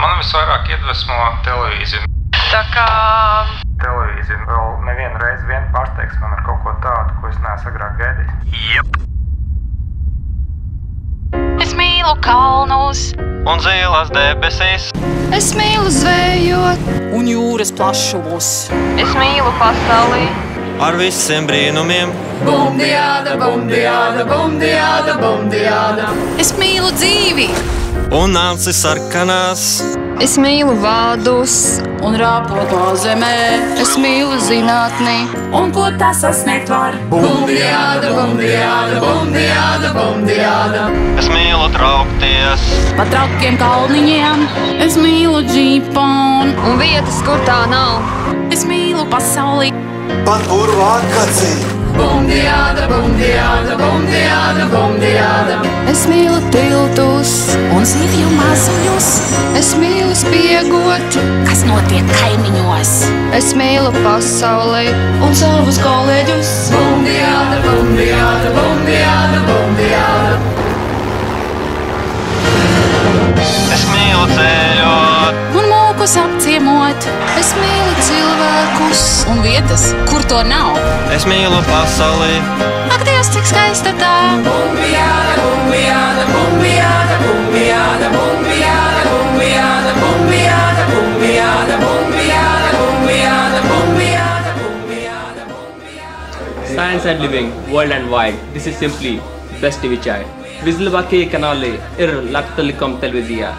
Man visvairāk iedvesmo televīzija. Tā kā Televīzija vēl nevienu reizi pārsteigs man ar kaut ko tādu, ko es neesmu agrāk gaidījis. Jep. es mīlu kalnus, Un zilās debesis. es mīlu zvejot, un jūras plašumos. es mīlu pasauli. Ar visiem brīnumiem. Bumdiāda, bumdiāda, bumdiāda, bumdiāda. Es mīlu dzīvi Un acis sarkanās. Es mīlu vārdus, un rāpoto zemē. es mīlu zinātni. Un ko tas sasniegt var? Bumdiāda, bumdiāda, bumdiāda, bumdiāda. Es mīlu traukties. Pa trakiem kalniņiem. Es mīlu džīponu. Un vietas, kur tā nav. Es mīlu pasauli. Pat burvā akacī. Bumdiāda, bumdiāda, bumdiāda, bumdiāda. Es mīlu tiltus, Un zivju mazuļus. es mīlu spiegot, Kas notiek kaimiņos? es mīlu pasauli. Un savus kolēģus. Bumdiāda, bumdiāda, bumdiāda, bumdiāda. Es mīlu ceļot. Un mūkus apciemot. Es mīlu cilvēkus, Un vietas, kur to nav. Es mīlu pasauli. Ak, Dievs, cik skaista tā! Bumbiāda, bumbiāda, bumbiāda, bumbiāda, bumbiāda, bumbiāda, bumbiāda, bumbiāda, bumbiāda, bumbiāda, bumbiāda, bumbiāda, bumbiāda. Science and living, world and wide. This is simply best TV chai. Vizlbaki kanale ir laktalikam televizia.